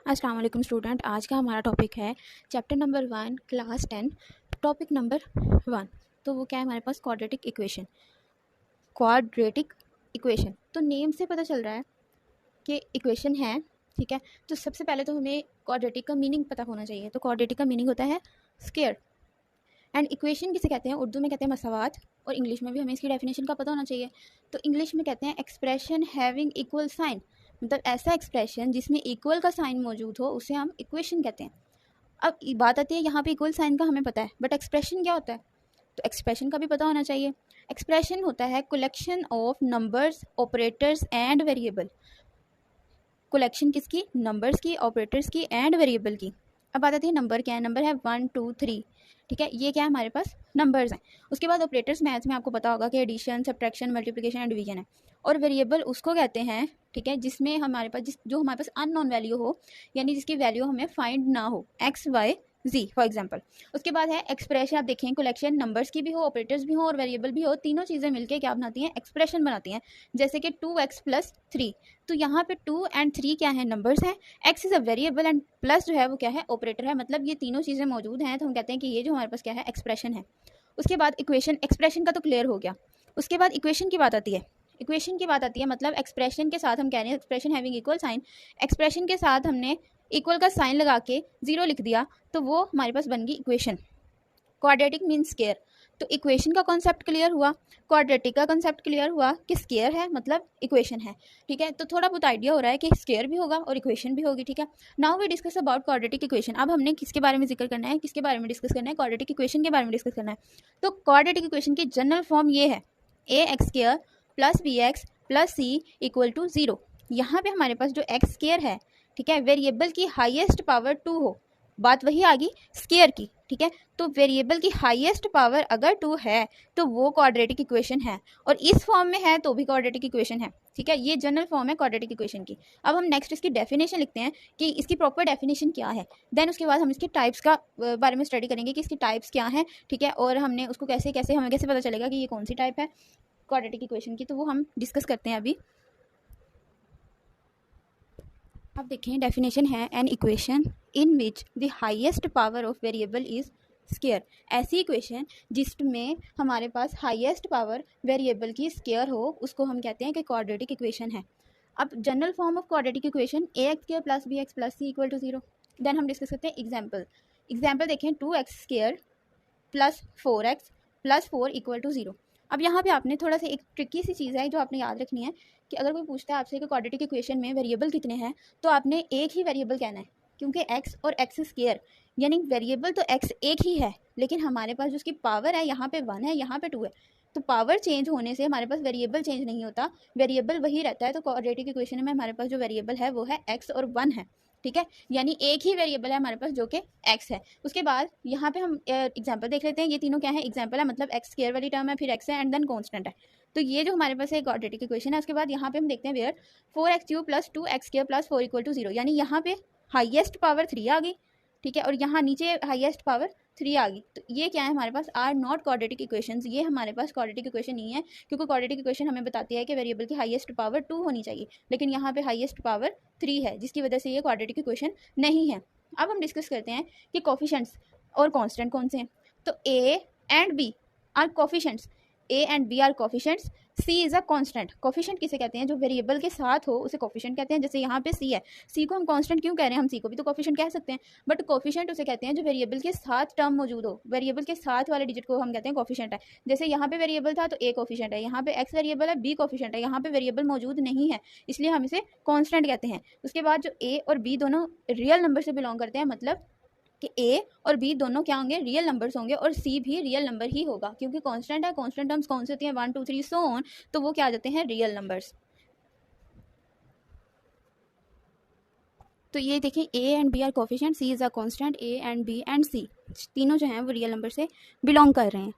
अस्सलाम वालेकुम स्टूडेंट। आज का हमारा टॉपिक है chapter number 1 class 10 topic number 1। तो वो क्या है हमारे पास क्वाड्रेटिक इक्वेशन। तो नेम से पता चल रहा है कि इक्वेशन है, ठीक है। तो सबसे पहले तो हमें क्वाड्रेटिक का मीनिंग पता होना चाहिए। तो क्वाड्रेटिक का मीनिंग होता है स्क्वायर एंड इक्वेशन किसे कहते हैं, उर्दू में कहते हैं मसावात, और इंग्लिश में भी हमें इसकी डेफिनेशन का पता होना चाहिए। तो इंग्लिश में कहते हैं एक्सप्रेशन हैविंग इक्वल साइन, मतलब ऐसा एक्सप्रेशन जिसमें इक्वल का साइन मौजूद हो उसे हम इक्वेशन कहते हैं। अब बात आती है यहाँ पे इक्वल साइन का हमें पता है, बट एक्सप्रेशन क्या होता है, तो एक्सप्रेशन का भी पता होना चाहिए। एक्सप्रेशन होता है collection of numbers, operators and variable. Collection किसकी, नंबर्स की, ऑपरेटर्स की एंड वेरिएबल की। अब बात आती है नंबर क्या है, नंबर है 1 2 3, ठीक है। ये क्या है हमारे पास नंबर्स हैं। उसके बाद ऑपरेटर्स मैथ्स में आपको पता होगा कि addition, subtraction, multiplication and division है। और वेरिएबल उसको कहते हैं, ठीक है, जिसमें हमारे पास जो हमारे पास अननोन वैल्यू हो, यानी जिसकी वैल्यू हमें फाइंड ना हो, X Y Z for example. उसके बाद है एक्सप्रेशन। आप देखें कलेक्शन नंबर्स की भी हो, ऑपरेटर्स भी हो और वेरिएबल भी हो, तीनों चीज़ें मिलकर क्या बनाती हैं, एक्सप्रेशन बनाती हैं। जैसे कि 2x + 3, तो यहाँ पे 2 और 3 क्या है, नंबर्स हैं, x is a variable and plus जो है वो क्या है, ऑपरेटर है। मतलब ये तीनों चीज़ें मौजूद हैं तो हम कहते हैं कि ये जो हमारे पास क्या है, एक्सप्रेशन है। उसके बाद इक्वेशन, एक्सप्रेशन का तो क्लियर हो गया। उसके बाद इक्वेशन की बात आती है। इक्वेशन की बात आती है मतलब एक्सप्रेशन के साथ हम कह रहे हैं expression having equal sign, expression के साथ हमने इक्वल का साइन लगा के 0 लिख दिया तो वो हमारे पास बन गई इक्वेशन। Quadratic means square. तो इक्वेशन का कॉन्सेप्ट क्लियर हुआ, क्वाड्रेटिक का कॉन्सेप्ट क्लियर हुआ कि स्क्वायर है मतलब इक्वेशन है, ठीक है। तो थोड़ा बहुत आइडिया हो रहा है कि स्क्वायर भी होगा और इक्वेशन भी होगी, ठीक है। Now we discuss about quadratic equation. अब हमने किसके बारे में जिक्र करना है, किसके बारे में डिस्कस करना है, क्वाड्रेटिक इक्वेशन के बारे में डिस्कस करना है। तो क्वाड्रेटिक इक्वेशन की जनरल फॉर्म ये है, ax² + bx + c = 0। यहाँ पे हमारे पास जो एक्स स्क्वायर है, ठीक है, वेरिएबल की हाईएस्ट पावर 2 हो, बात वही आ गई स्क्वायर की, ठीक है। तो वेरिएबल की हाईएस्ट पावर अगर 2 है तो वो क्वाड्रेटिक इक्वेशन है, और इस फॉर्म में है तो भी क्वाड्रेटिक इक्वेशन है, ठीक है। ये जनरल फॉर्म है क्वाड्रेटिक इक्वेशन की। अब हम नेक्स्ट इसकी डेफिनेशन लिखते हैं कि इसकी प्रॉपर डेफिनेशन क्या है। देन उसके बाद हम इसके टाइप्स का बारे में स्टडी करेंगे कि इसकी टाइप्स क्या हैं, ठीक है, और हमने उसको कैसे कैसे हमें कैसे पता चलेगा कि ये कौन सी टाइप है क्वाड्रेटिक इक्वेशन की, तो वो हम डिस्कस करते हैं अभी। अब देखें डेफिनेशन है, an equation in which the highest power of variable is square. ऐसी इक्वेशन जिसमें हमारे पास हाईएस्ट पावर वेरिएबल की स्क्वायर हो उसको हम कहते हैं कि क्वाड्रेटिक इक्वेशन है। अब general form of quadratic equation ax² + bx + c = 0। Then हम डिस्कस करते हैं एग्जाम्पल। एग्जाम्पल देखें 2x² + 4x + 4 = 0। अब यहाँ पे आपने थोड़ा सा एक ट्रिकी सी चीज़ है जो आपने याद रखनी है कि अगर कोई पूछता है आपसे कि क्वाड्रेटिक इक्वेशन में वेरिएबल कितने हैं, तो आपने एक ही वेरिएबल कहना है, क्योंकि x और x स्क्वायर यानी वेरिएबल तो x एक ही है, लेकिन हमारे पास जो उसकी पावर है यहाँ पे 1 है, यहाँ पे 2 है। तो पावर चेंज होने से हमारे पास वेरिएबल चेंज नहीं होता, वेरिएबल वही रहता है। तो क्वाड्रेटिक इक्वेशन में हमारे पास जो वेरिएबल है वो है x और 1 है, ठीक है। यानी एक ही वेरिएबल है हमारे पास जो कि x है। उसके बाद यहाँ पे हम एग्जांपल देख लेते हैं। ये तीनों क्या है, एग्जांपल है, मतलब x स्क्वायर वाली टर्म है, फिर x है एंड देन कांस्टेंट है। तो ये जो हमारे पास है क्वाड्रेटिक इक्वेशन है। उसके बाद यहाँ पे हम देखते हैं वेयर 4x³ + 2x² + 4 = 0, यानी यहाँ पे हाईएस्ट पावर 3 आ गई, ठीक है, और यहाँ नीचे हाईएस्ट पावर 3 आ गई। तो ये क्या है हमारे पास, आर नॉट क्वाड्रेटिक इक्वेशंस। ये हमारे पास क्वाड्रेटिक इक्वेशन नहीं है, क्योंकि क्वाड्रेटिक इक्वेशन हमें बताती है कि वेरिएबल की हाईएस्ट पावर 2 होनी चाहिए, लेकिन यहाँ पे हाईएस्ट पावर 3 है, जिसकी वजह से ये क्वाड्रेटिक इक्वेशन नहीं है। अब हम डिस्कस करते हैं कि कोफिशिएंट्स और कांस्टेंट कौन से हैं। तो a and b are coefficients, a and b are coefficients, c is a constant. Coefficient किसे कहते हैं, जो वेरिएबल के साथ हो उसे कोफिशिएंट कहते हैं। जैसे यहाँ पे c है, c को हम कांस्टेंट क्यों कह रहे हैं, हम c को भी तो कोफिशिएंट कह सकते हैं, बट कोफिशिएंट उसे कहते हैं जो वेरिएबल के साथ टर्म मौजूद हो, वेरिएबल के साथ वाले डिजिट को हम कहते हैं कोफिशिएंट है। जैसे यहाँ पे वेरिएबल था तो a कोफिशिएंट है, यहाँ पे x वेरिएबल है, b कोफिशिएंट है, यहाँ पे वेरिएबल मौजूद नहीं है, इसलिए हम इसे कांस्टेंट कहते हैं। उसके बाद जो a और b दोनों रियल नंबर से बिलोंग करते हैं, मतलब कि a और b दोनों क्या होंगे, रियल नंबर्स होंगे, और c भी रियल नंबर ही होगा, क्योंकि कांस्टेंट है। कांस्टेंट टर्म्स कौन सी होती हैं, 1 2 3 सो ऑन, तो वो क्या आ जाते हैं, रियल नंबर्स। तो ये देखिए a and b are coefficient, c is a constant, a and b and c तीनों जो हैं वो रियल नंबर से बिलोंग कर रहे हैं।